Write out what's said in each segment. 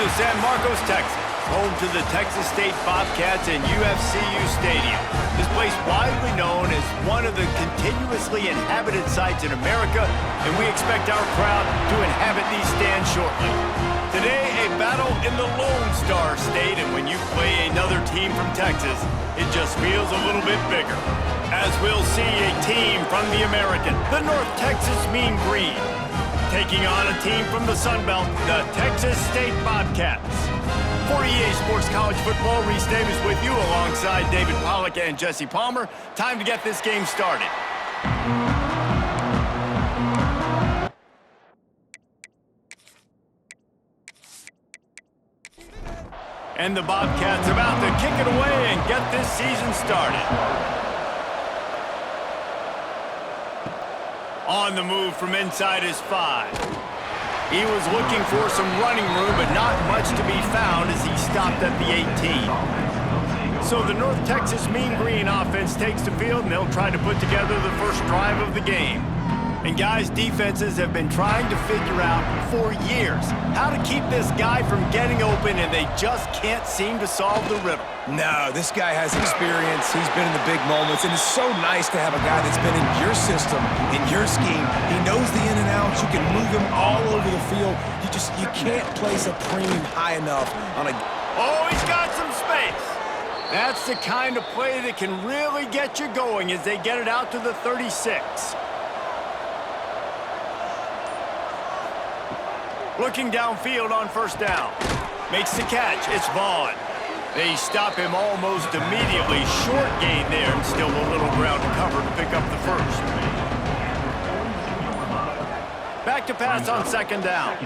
to San Marcos, Texas, home to the Texas State Bobcats and UFCU Stadium. This place widely known as one of the continuously inhabited sites in America, and we expect our crowd to inhabit these stands shortly. Today, a battle in the Lone Star State, and when you play another team from Texas, it just feels a little bit bigger. As we'll see a team from the American, the North Texas Mean Green, taking on a team from the Sun Belt, the Texas State Bobcats. For EA Sports College Football, Reese Davis with you alongside David Pollack and Jesse Palmer. Time to get this game started. And the Bobcats about to kick it away and get this season started. On the move from inside his 5. He was looking for some running room, but not much to be found as he stopped at the 18. So the North Texas Mean Green offense takes the field, and they'll try to put together the first drive of the game. And guys, defenses have been trying to figure out for years how to keep this guy from getting open, and they just can't seem to solve the riddle. No, this guy has experience. He's been in the big moments, and it's so nice to have a guy that's been in your system, in your scheme. He knows the in and outs. You can move him all over the field. You can't place a premium high enough on a... Oh, he's got some space. That's the kind of play that can really get you going as they get it out to the 36. Looking downfield on first down. Makes the catch. It's Vaughn. They stop him almost immediately. Short gain there and still a little ground to cover to pick up the first. Back to pass on second down.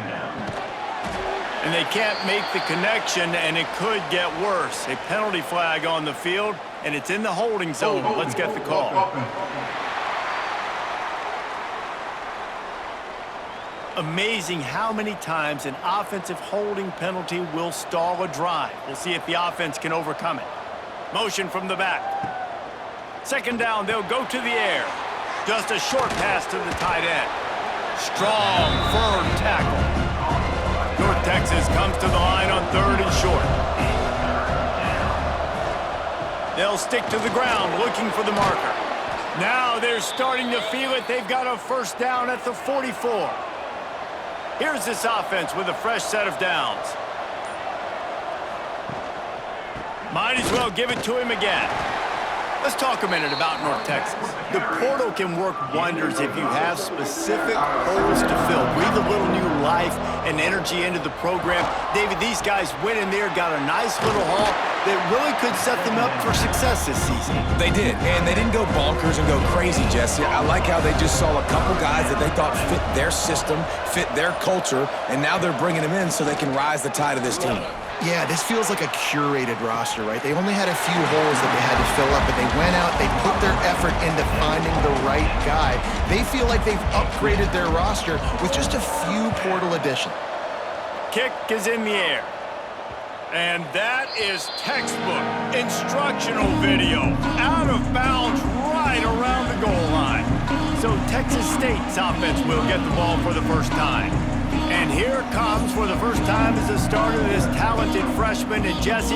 And they can't make the connection, and it could get worse. A penalty flag on the field, and it's in the holding zone. Let's get the call. Amazing how many times an offensive holding penalty will stall a drive. We'll see if the offense can overcome it. Motion from the back. Second down, they'll go to the air. Just a short pass to the tight end. Strong, firm tackle. North Texas comes to the line on third and short. They'll stick to the ground looking for the marker. Now they're starting to feel it. They've got a first down at the 44. Here's this offense with a fresh set of downs. Might as well give it to him again. Let's talk a minute about North Texas. The portal can work wonders if you have specific holes to fill. Breathe a little new life and energy into the program. David, these guys went in there, got a nice little haul that really could set them up for success this season. They did, and they didn't go bonkers and go crazy, Jesse. I like how they just saw a couple guys that they thought fit their system, fit their culture, and now they're bringing them in so they can rise the tide of this team. Yeah, this feels like a curated roster, right? They only had a few holes that they had to fill up, but they went out, they put their effort into finding the right guy. They feel like they've upgraded their roster with just a few portal additions. Kick is in the air. And that is textbook instructional video. Out of bounds right around the goal line. So Texas State's offense will get the ball for the first time. And here comes for the first time as a starter this talented freshman. And Jesse,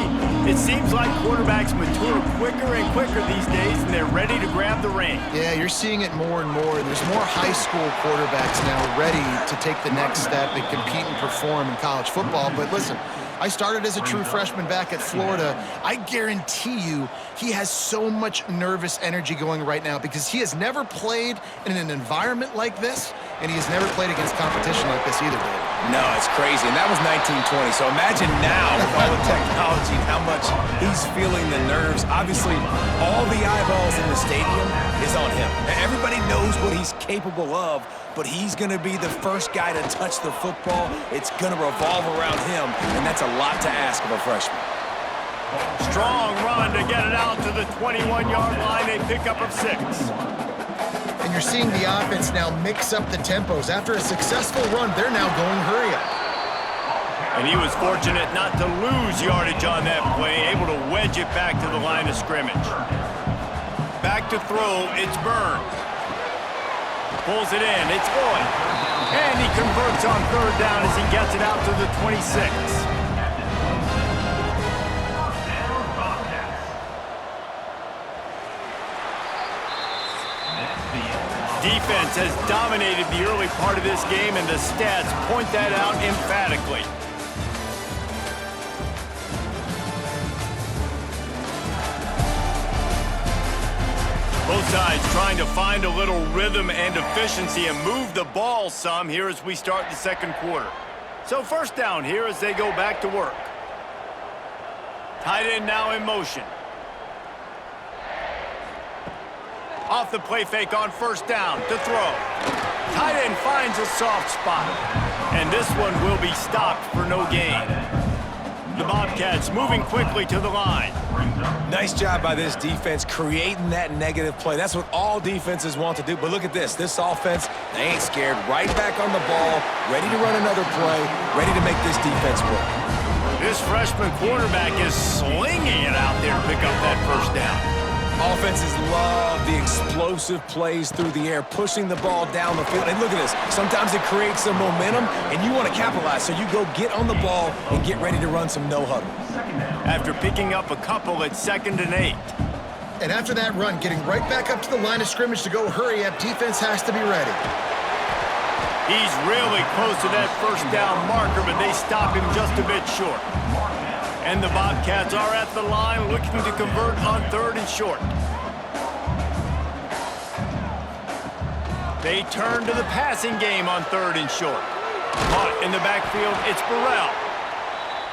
it seems like quarterbacks mature quicker and quicker these days, and they're ready to grab the reins. Yeah, you're seeing it more and more. There's more high school quarterbacks now ready to take the next step and compete and perform in college football. But listen, I started as a true freshman back at Florida. I guarantee you he has so much nervous energy going right now because he has never played in an environment like this, and he has never played against competition like this either, Dave. No, it's crazy, and that was 1920. So imagine now with all the technology and how much he's feeling the nerves. Obviously, all the eyeballs in the stadium is on him. Everybody knows what he's capable of, but he's going to be the first guy to touch the football. It's going to revolve around him, and that's a lot to ask of a freshman. Strong run to get it out to the 21-yard line. They pick up of 6. And you're seeing the offense now mix up the tempos. After a successful run, they're now going hurry up. And he was fortunate not to lose yardage on that play, able to wedge it back to the line of scrimmage. Back to throw, it's Burns. Pulls it in, it's Boyd. And he converts on third down as he gets it out to the 26. defense has dominated the early part of this game, and the stats point that out emphatically. Both sides trying to find a little rhythm and efficiency and move the ball some here as we start the second quarter. So first down here as they go back to work. Tight end now in motion. Off the play fake on first down to throw. Tight end finds a soft spot. And this one will be stopped for no gain. The Bobcats moving quickly to the line. Nice job by this defense creating that negative play. That's what all defenses want to do. But look at this. This offense, they ain't scared. Right back on the ball, ready to run another play, ready to make this defense work. This freshman quarterback is slinging it out there to pick up that first down. Offenses love the explosive plays through the air, pushing the ball down the field. And look at this. Sometimes it creates some momentum, and you want to capitalize. So you go get on the ball and get ready to run some no-huddle. After picking up a couple at 2nd and 8. And after that run, getting right back up to the line of scrimmage to go hurry up, defense has to be ready. He's really close to that first down marker, but they stop him just a bit short. And the Bobcats are at the line looking to convert on 3rd and short. They turn to the passing game on 3rd and short. Caught in the backfield, it's Burrell.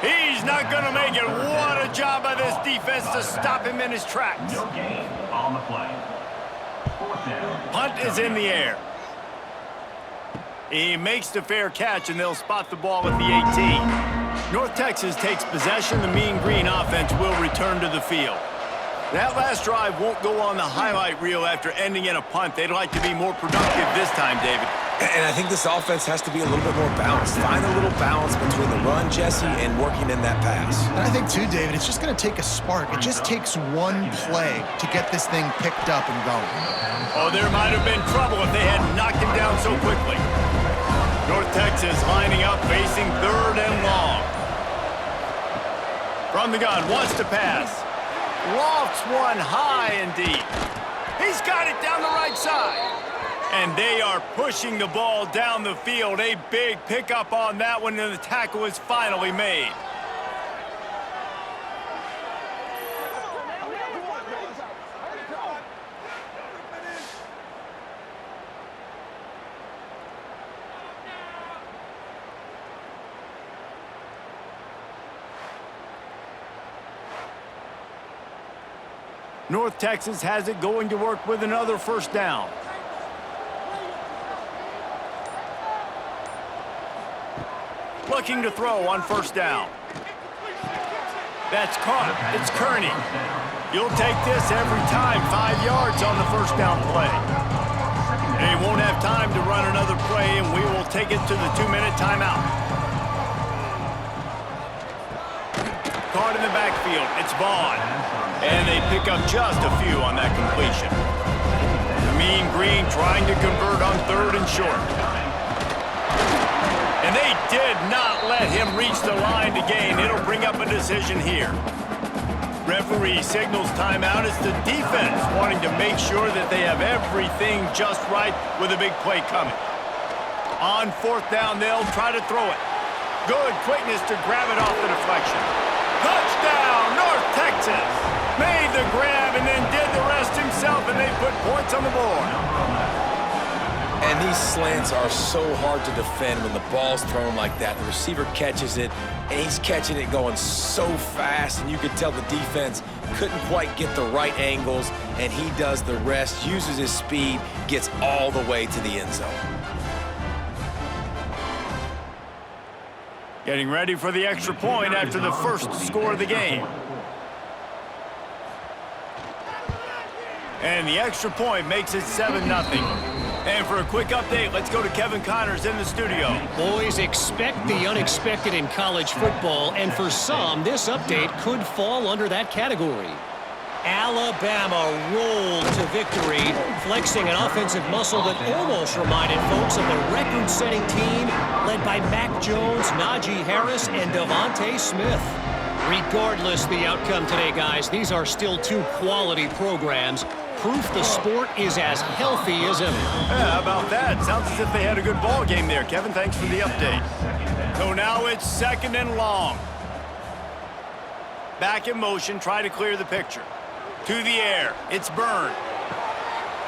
He's not going to make it. What a job by this defense to stop him in his tracks. No gain on the play. 4th down. Punt is in the air. He makes the fair catch, and they'll spot the ball at the 18. North Texas takes possession. The Mean Green offense will return to the field. That last drive won't go on the highlight reel after ending in a punt. They'd like to be more productive this time, David. And I think this offense has to be a little bit more balanced. Find a little balance between the run, Jesse, and working in that pass. And I think, too, David, it's just going to take a spark. It just takes one play to get this thing picked up and going. Oh, there might have been trouble if they had knocked him down so quickly. North Texas lining up, facing 3rd and long. From the gun, wants to pass. Lofts one high and deep. He's got it down the right side. And they are pushing the ball down the field. A big pickup on that one, and the tackle is finally made. North Texas has it going to work with another first down. Looking to throw on first down. That's caught. It's Kearney. You'll take this every time. 5 yards on the first down play. They won't have time to run another play, and we will take it to the 2-minute timeout. Caught in the backfield. It's Vaughn. And they pick up just a few on that completion. The Mean Green trying to convert on 3rd and short. And they did not let him reach the line to gain. It'll bring up a decision here. Referee signals timeout. It's the defense wanting to make sure that they have everything just right with a big play coming. On 4th down, they'll try to throw it. Good quickness to grab it off the deflection. Touchdown, North Texas! Made the grab and then did the rest himself, and they put points on the board. And these slants are so hard to defend when the ball's thrown like that. The receiver catches it, and he's catching it going so fast, and you could tell the defense couldn't quite get the right angles, and he does the rest, uses his speed, gets all the way to the end zone. Getting ready for the extra point after the first score of the game. And the extra point makes it 7-0. And for a quick update, let's go to Kevin Connors in the studio. Boys, expect the unexpected in college football, and for some, this update could fall under that category. Alabama rolled to victory, flexing an offensive muscle that almost reminded folks of the record-setting team led by Mac Jones, Najee Harris, and Devontae Smith. Regardless the outcome today, guys, these are still two quality programs, proof the sport is as healthy as ever. Yeah, how about that? Sounds as if they had a good ball game there, Kevin. Thanks for the update. So now it's 2nd and long. Back in motion, try to clear the picture. To the air, it's Byrne.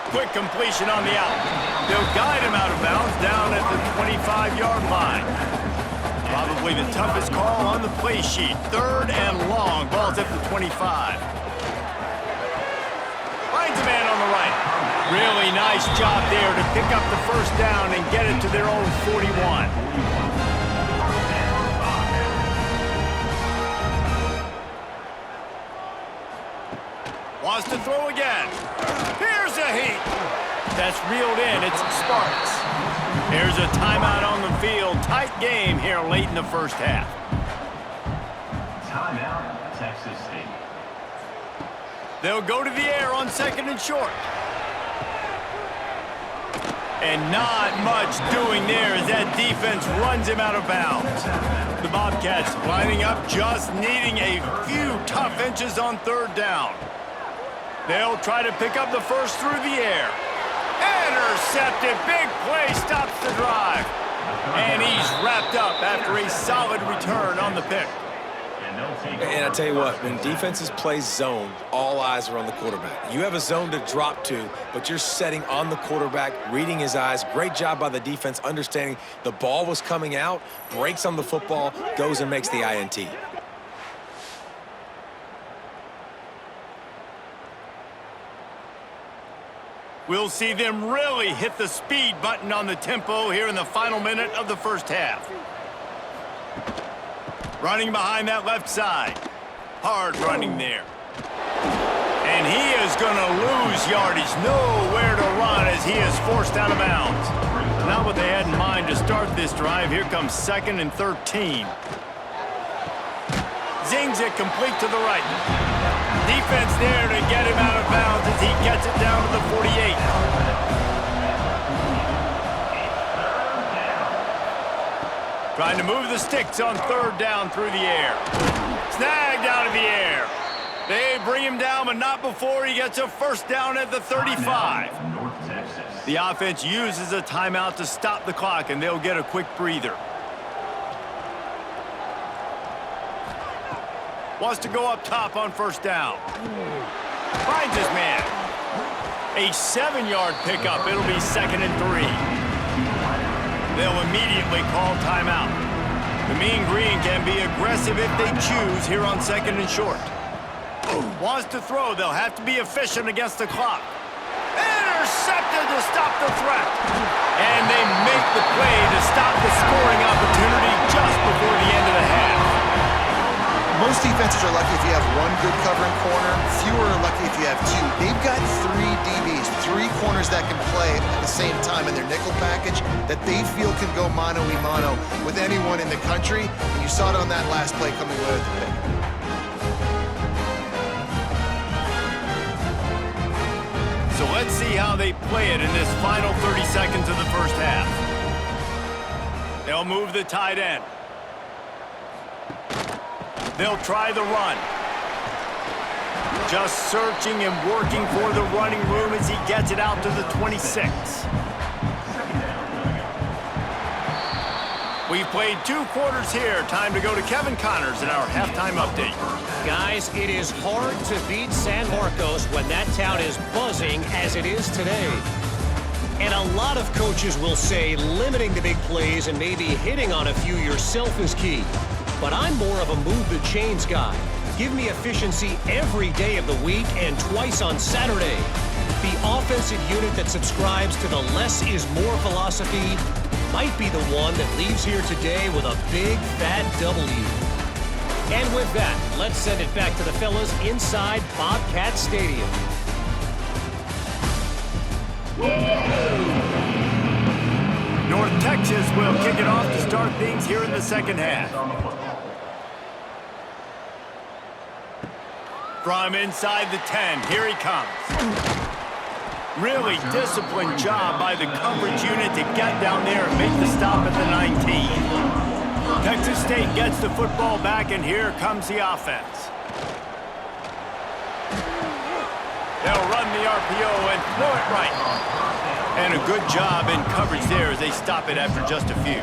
Quick completion on the out. They'll guide him out of bounds down at the 25-yard line. Probably the toughest call on the play sheet. 3rd and long. Ball's at the 25. Finds a man on the right. Really nice job there to pick up the 1st down and get it to their own 41. Wants to throw again. Here's a heat. That's reeled in. It's Sparks. There's a timeout on the field. Tight game here late in the 1st half. Timeout, Texas State. They'll go to the air on 2nd and short. And not much doing there as that defense runs him out of bounds. The Bobcats lining up, just needing a few tough inches on 3rd down. They'll try to pick up the 1st through the air. Intercepted. Big play stops the drive. And he's wrapped up after a solid return on the pick. And I tell you what, when defenses play zone, all eyes are on the quarterback. You have a zone to drop to, but you're setting on the quarterback, reading his eyes. Great job by the defense, understanding the ball was coming out, breaks on the football, goes and makes the INT. We'll see them really hit the speed button on the tempo here in the final minute of the 1st half. Running behind that left side. Hard running there. And he is going to lose yardage. Nowhere to run as he is forced out of bounds. Not what they had in mind to start this drive. Here comes 2nd and 13. Zings it complete to the right. Defense there to get him out of bounds as he gets it down to the 48. Trying to move the sticks on 3rd down through the air. Snagged out of the air. They bring him down, but not before he gets a 1st down at the 35. The offense uses a timeout to stop the clock, and they'll get a quick breather. Wants to go up top on 1st down. Finds his man. A 7-yard pickup. It'll be 2nd and 3. They'll immediately call timeout. The Mean Green can be aggressive if they choose here on 2nd and short. Wants to throw. They'll have to be efficient against the clock. Intercepted to stop the threat. And they make the play to stop the scoring opportunity just before the end of the half. Most defenses are lucky if you have one good covering corner. Fewer are lucky if you have 2. They've got 3 DBs, 3 corners that can play at the same time in their nickel package that they feel can go mano-a-mano with anyone in the country. And you saw it on that last play coming away with the pick. So let's see how they play it in this final 30 seconds of the 1st half. They'll move the tight end. They'll try the run. Just searching and working for the running room as he gets it out to the 26. We've played 2 quarters here. Time to go to Kevin Connors in our halftime update. Guys, it is hard to beat San Marcos when that town is buzzing as it is today. And a lot of coaches will say limiting the big plays and maybe hitting on a few yourself is key. But I'm more of a move-the-chains guy. Give me efficiency every day of the week and twice on Saturday. The offensive unit that subscribes to the less is more philosophy might be the one that leaves here today with a big, fat W. And with that, let's send it back to the fellas inside Bobcat Stadium. North Texas will kick it off to start things here in the 2nd half. From inside the 10, here he comes. Really disciplined job by the coverage unit to get down there and make the stop at the 19. Texas State gets the football back, and here comes the offense. They'll run the RPO and throw it right. And a good job in coverage there as they stop it after just a few.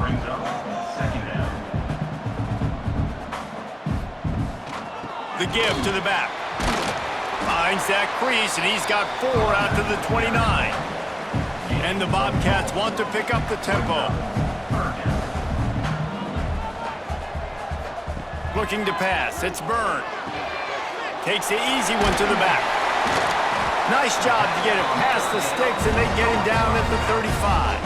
Brings up second down. The give to the back. Finds that crease, and he's got 4 out to the 29. And the Bobcats want to pick up the tempo. Looking to pass. It's Byrne. Takes the easy one to the back. Nice job to get it past the sticks, and they get him down at the 35.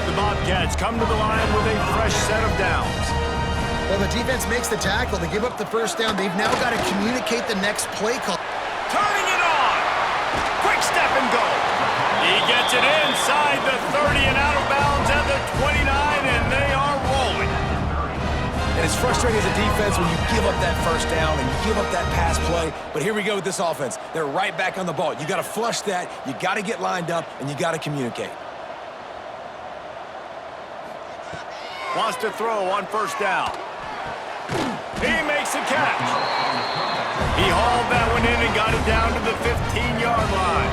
The Bobcats come to the line with a fresh set of downs. Well, the defense makes the tackle. They give up the first down. They've now got to communicate the next play call. Turning it on. Quick step and go. He gets it inside the 30 and out of bounds at the 29, and they are rolling. And it's frustrating as a defense when you give up that first down and you give up that pass play. But here we go with this offense. They're right back on the ball. You got to flush that. You got to get lined up, and you got to communicate. Wants to throw on first down. He makes the catch. He hauled that one in and got it down to the 15-yard line.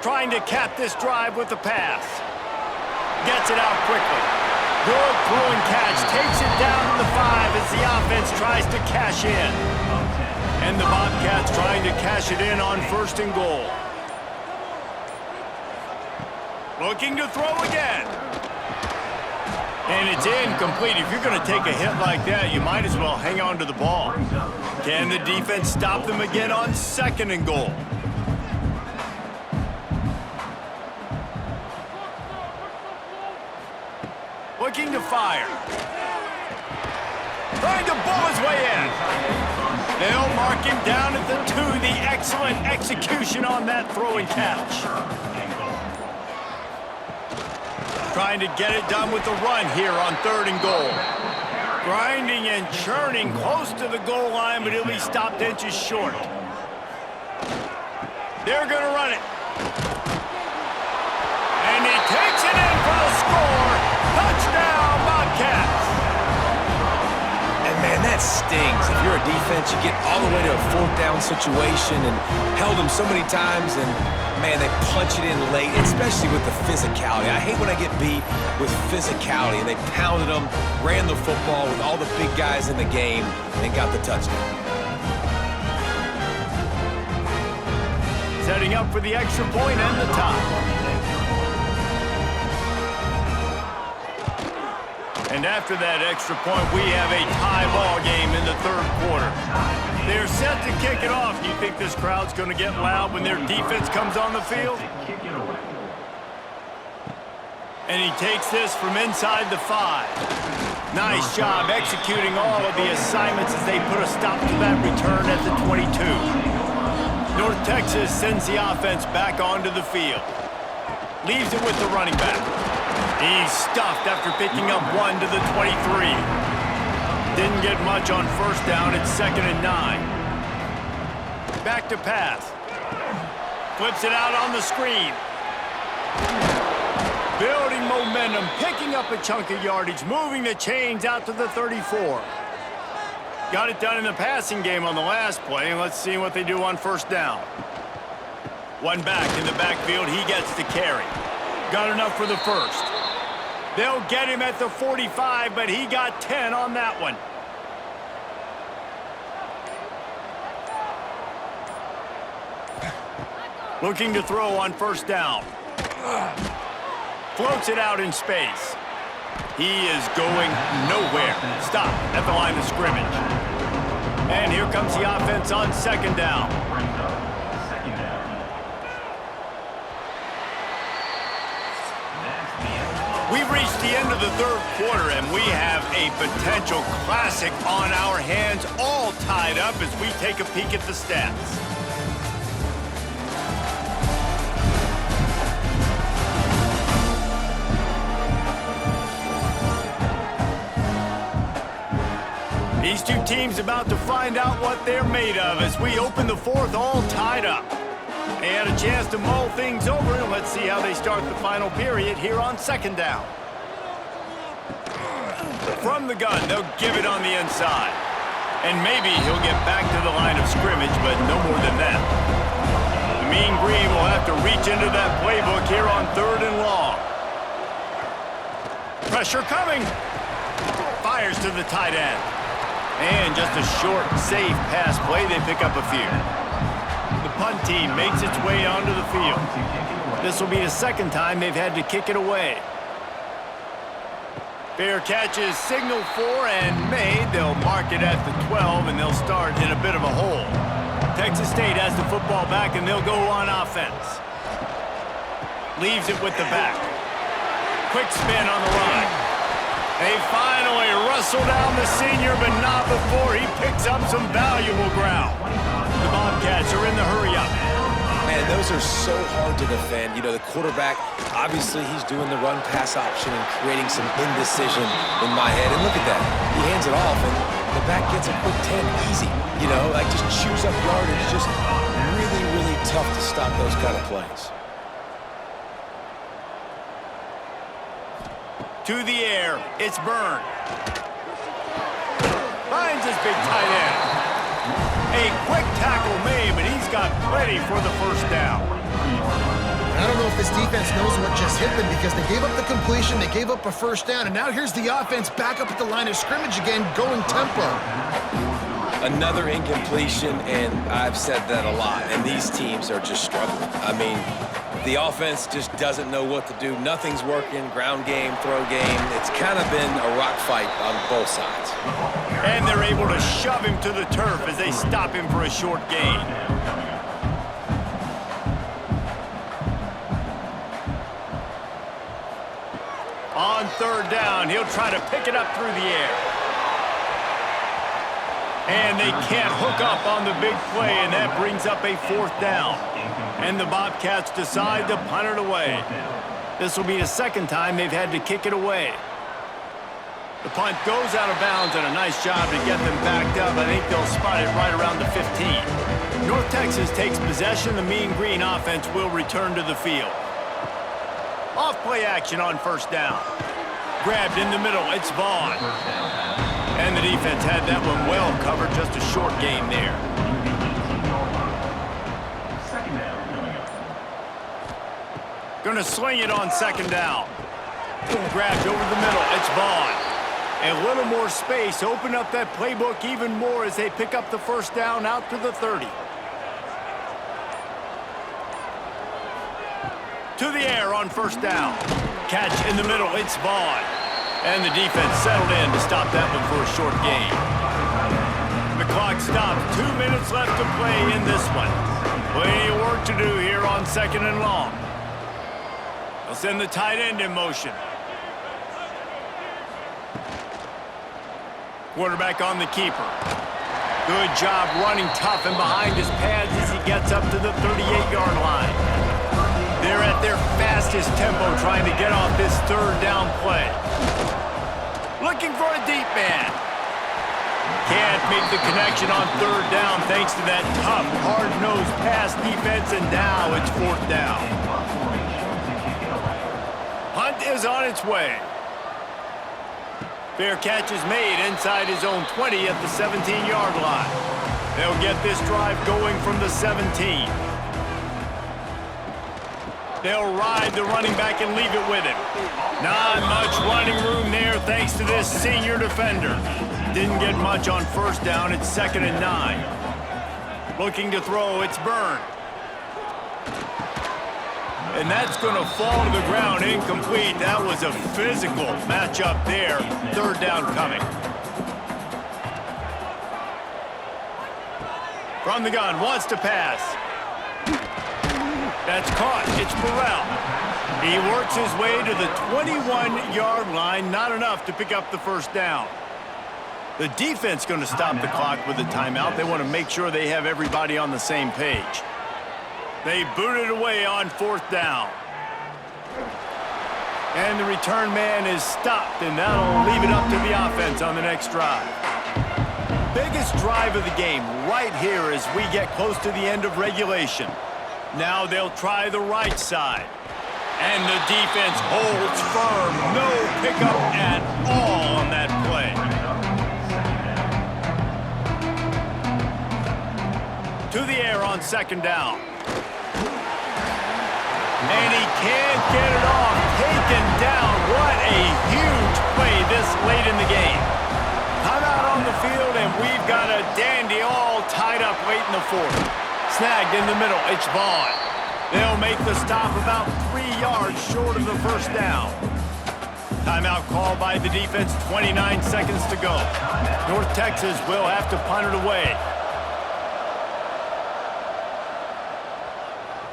Trying to cap this drive with the pass. Gets it out quickly. Good throw and catch. Takes it down to the 5 as the offense tries to cash in. And the Bobcats trying to cash it in on first and goal. Looking to throw again. And it's incomplete. If you're going to take a hit like that, you might as well hang on to the ball. Can the defense stop them again on second and goal? Looking to fire. Trying to bull his way in. They'll mark him down at the 2. The excellent execution on that throw and catch. Trying to get it done with the run here on third and goal. Grinding and churning close to the goal line, but he'll be stopped inches short. They're going to run it. And he takes it in for the score. Touchdown, Bobcats. And man, that stings. If you're a defense, you get all the way to a fourth down situation and held them so many times, and man, they punch it in late, especially with the physicality. I hate when I get beat with physicality, and they pounded them, ran the football with all the big guys in the game, and got the touchdown. Setting up for the extra point and the top. And after that extra point, we have a tie ball game in the third quarter. They're set to kick it off. You think this crowd's going to get loud when their defense comes on the field? And he takes this from inside the 5. Nice job executing all of the assignments as they put a stop to that return at the 22. North Texas sends the offense back onto the field. Leaves it with the running back. He's stuffed after picking up 1 to the 23. Didn't get much on first down. It's 2nd and 9. Back to pass. Flips it out on the screen. Building momentum, picking up a chunk of yardage, moving the chains out to the 34. Got it done in the passing game on the last play, and let's see what they do on first down. One back in the backfield, he gets the carry. Got enough for the first. They'll get him at the 45, but he got 10 on that one. Looking to throw on first down. Floats it out in space. He is going nowhere. Stop at the line of scrimmage. And here comes the offense on second down. We've reached the end of the third quarter, and we have a potential classic on our hands, all tied up as we take a peek at the stats. These two teams about to find out what they're made of as we open the fourth all tied up. They had a chance to mull things over, and let's see how they start the final period here on second down. From the gun, they'll give it on the inside. And maybe he'll get back to the line of scrimmage, but no more than that. The Mean Green will have to reach into that playbook here on 3rd and long. Pressure coming. Fires to the tight end. And just a short, safe pass play. They pick up a few. The punt team makes its way onto the field. This will be the second time they've had to kick it away. Fair catch is signaled for and made. They'll mark it at the 12, and they'll start in a bit of a hole. Texas State has the football back, and they'll go on offense. Leaves it with the back. Quick spin on the line. They finally wrestle down the senior, but not before he picks up some valuable ground. The Bobcats are in the hurry-up. Man, those are so hard to defend. You know, the quarterback, obviously he's doing the run-pass option and creating some indecision in my head. And look at that. He hands it off, and the back gets a quick 10 easy. You know, like just chews up yardage. Just really, really tough to stop those kind of plays. To the air, it's Byrne. Finds his big tight end. A quick tackle made, but he's got plenty for the first down. I don't know if this defense knows what just hit them because they gave up the completion, they gave up a first down, and now here's the offense back up at the line of scrimmage again, going tempo. Another incompletion, and I've said that a lot, and these teams are just struggling. I mean, the offense just doesn't know what to do. Nothing's working, ground game, throw game. It's kind of been a rock fight on both sides. And they're able to shove him to the turf as they stop him for a short gain. On 3rd down, he'll try to pick it up through the air. And they can't hook up on the big play, and that brings up a 4th down. And the Bobcats decide to punt it away. This will be the second time they've had to kick it away. The punt goes out of bounds, and a nice job to get them backed up. I think they'll spot it right around the 15. North Texas takes possession. The Mean Green offense will return to the field. Off-play action on 1st down. Grabbed in the middle, it's Vaughn. And the defense had that one well covered, just a short gain there. Gonna sling it on 2nd down. Grabbed over the middle, it's Vaughn. A little more space, open up that playbook even more as they pick up the 1st down out to the 30. To the air on 1st down. Catch in the middle, it's Vaughn. And the defense settled in to stop that one for a short gain. The clock stops, 2 minutes left to play in this one. Plenty of work to do here on 2nd and long. They'll send the tight end in motion. Quarterback on the keeper. Good job running tough and behind his pads as he gets up to the 38-yard line. They're at their fastest tempo trying to get off this 3rd down play. Looking for a deep man. Can't make the connection on 3rd down thanks to that tough, hard-nosed pass defense, and now it's 4th down. Hunt is on its way. Fair catch is made inside his own 20 at the 17-yard line. They'll get this drive going from the 17. They'll ride the running back and leave it with him. Not much running room there thanks to this senior defender. Didn't get much on 1st down. It's 2nd and 9. Looking to throw, it's Byrne. And that's going to fall to the ground incomplete. That was a physical matchup there. 3rd down coming. From the gun, wants to pass. That's caught. It's Burrell. He works his way to the 21-yard line. Not enough to pick up the 1st down. The defense going to stop the clock with a timeout. They want to make sure they have everybody on the same page. They boot it away on 4th down. And the return man is stopped, and that'll leave it up to the offense on the next drive. Biggest drive of the game right here as we get close to the end of regulation. Now they'll try the right side. And the defense holds firm. No pickup at all on that play. on second down. And he can't get it off. Taken down. What a huge play this late in the game. Come out on the field, and we've got a dandy all tied up late in the fourth. Snagged in the middle. It's Vaughn. They'll make the stop about 3 yards short of the first down. Timeout called by the defense, 29 seconds to go. North Texas will have to punt it away.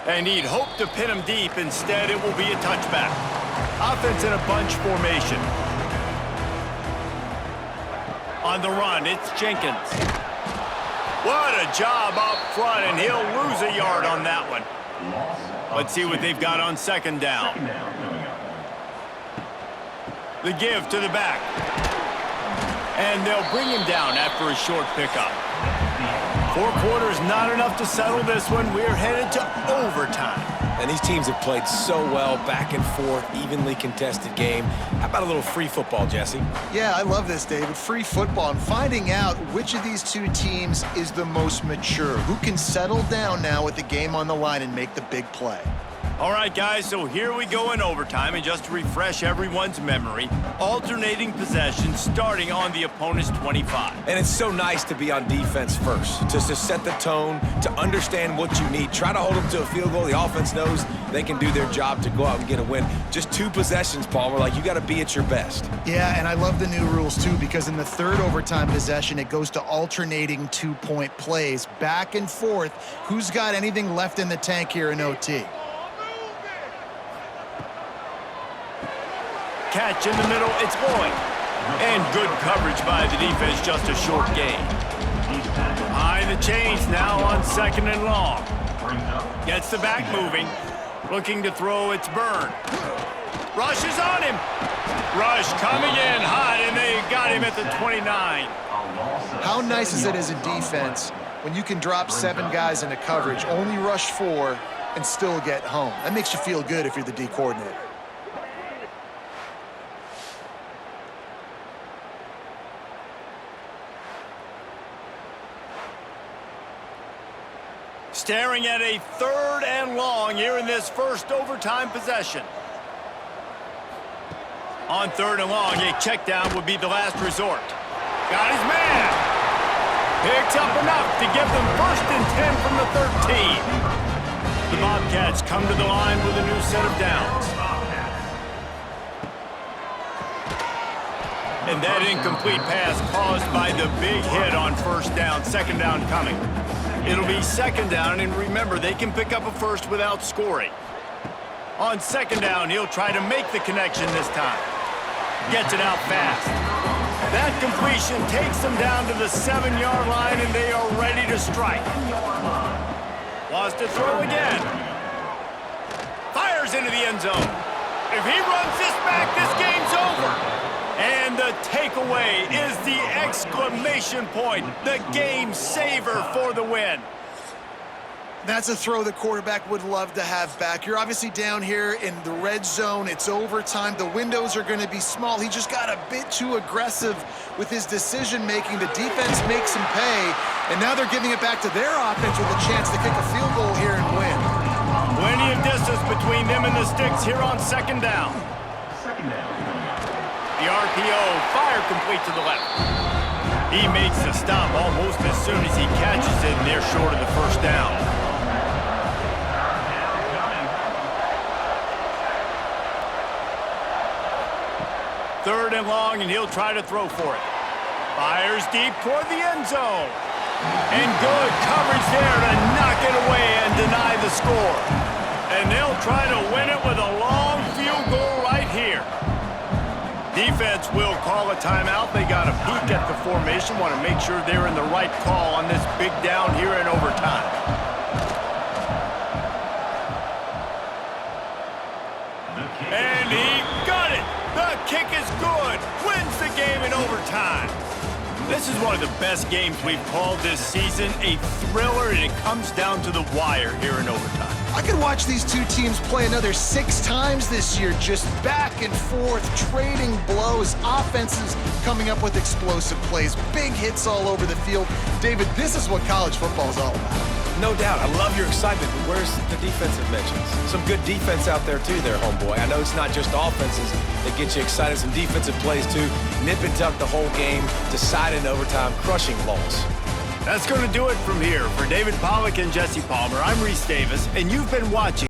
And he'd hope to pin him deep. Instead, it will be a touchback. Offense in a bunch formation. On the run, it's Jenkins. What a job up front, and he'll lose a yard on that one. Let's see what they've got on second down. The give to the back. And they'll bring him down after a short pickup. 4 quarters, not enough to settle this one. We're headed to overtime. And these teams have played so well, back and forth, evenly contested game. How about a little free football, Jesse? Yeah, I love this, David. Free football. I'm finding out which of these two teams is the most mature. Who can settle down now with the game on the line and make the big play? All right, guys, so here we go in overtime, and just to refresh everyone's memory, alternating possessions starting on the opponent's 25. And it's so nice to be on defense first, just to set the tone, to understand what you need. Try to hold them to a field goal. The offense knows they can do their job to go out and get a win. Just 2 possessions, Paul. We're like, you got to be at your best. Yeah, and I love the new rules, too, because in the third overtime possession, it goes to alternating 2-point plays, back and forth. Who's got anything left in the tank here in OT? Catch in the middle, it's Lloyd. And good coverage by the defense, just a short gain. Behind the chains now on second and long. Gets the back moving. Looking to throw, it's Byrne. Rush is on him. Rush coming in hot, and they got him at the 29. How nice is it as a defense when you can drop 7 guys into coverage, only rush 4, and still get home? That makes you feel good if you're the D coordinator. Staring at a 3rd and long here in this first overtime possession. On 3rd and long, a check down would be the last resort. Got his man. Picks up enough to give them 1st and 10 from the 13. The Bobcats come to the line with a new set of downs. And that incomplete pass caused by the big hit on 1st down, 2nd down coming. It'll be 2nd down, and remember, they can pick up a 1st without scoring. On 2nd down, he'll try to make the connection this time. Gets it out fast. That completion takes them down to the 7-yard line, and they are ready to strike. Wants to throw again. Fires into the end zone. If he runs this back, this game's over. And the takeaway is the exclamation point, the game saver for the win. That's a throw the quarterback would love to have back. You're obviously down here in the red zone. It's overtime. The windows are going to be small. He just got a bit too aggressive with his decision-making. The defense makes him pay, and now they're giving it back to their offense with a chance to kick a field goal here and win. Plenty of distance between them and the sticks here on 2nd down. The RPO, fire complete to the left. He makes the stop almost as soon as he catches it, and they're short of the 1st down. Third and long, and he'll try to throw for it. Fires deep toward the end zone. And good coverage there to knock it away and deny the score. And they'll try to win it with a long field goal right here. Defense will call a timeout. They got a peek at the formation, want to make sure they're in the right call on this big down here in overtime. And he got it. The kick is good. Wins the game in overtime. This is one of the best games we've called this season. A thriller, and it comes down to the wire here in overtime. I could watch these two teams play another 6 times this year, just back and forth, trading blows, offenses coming up with explosive plays, big hits all over the field. David, this is what college football is all about. No doubt. I love your excitement, but where's the defensive mentions? Some good defense out there, too, there, homeboy. I know it's not just offenses that get you excited. Some defensive plays, too. Nip and tuck the whole game, decided in overtime, crushing loss. That's going to do it from here. For David Pollack and Jesse Palmer, I'm Reese Davis, and you've been watching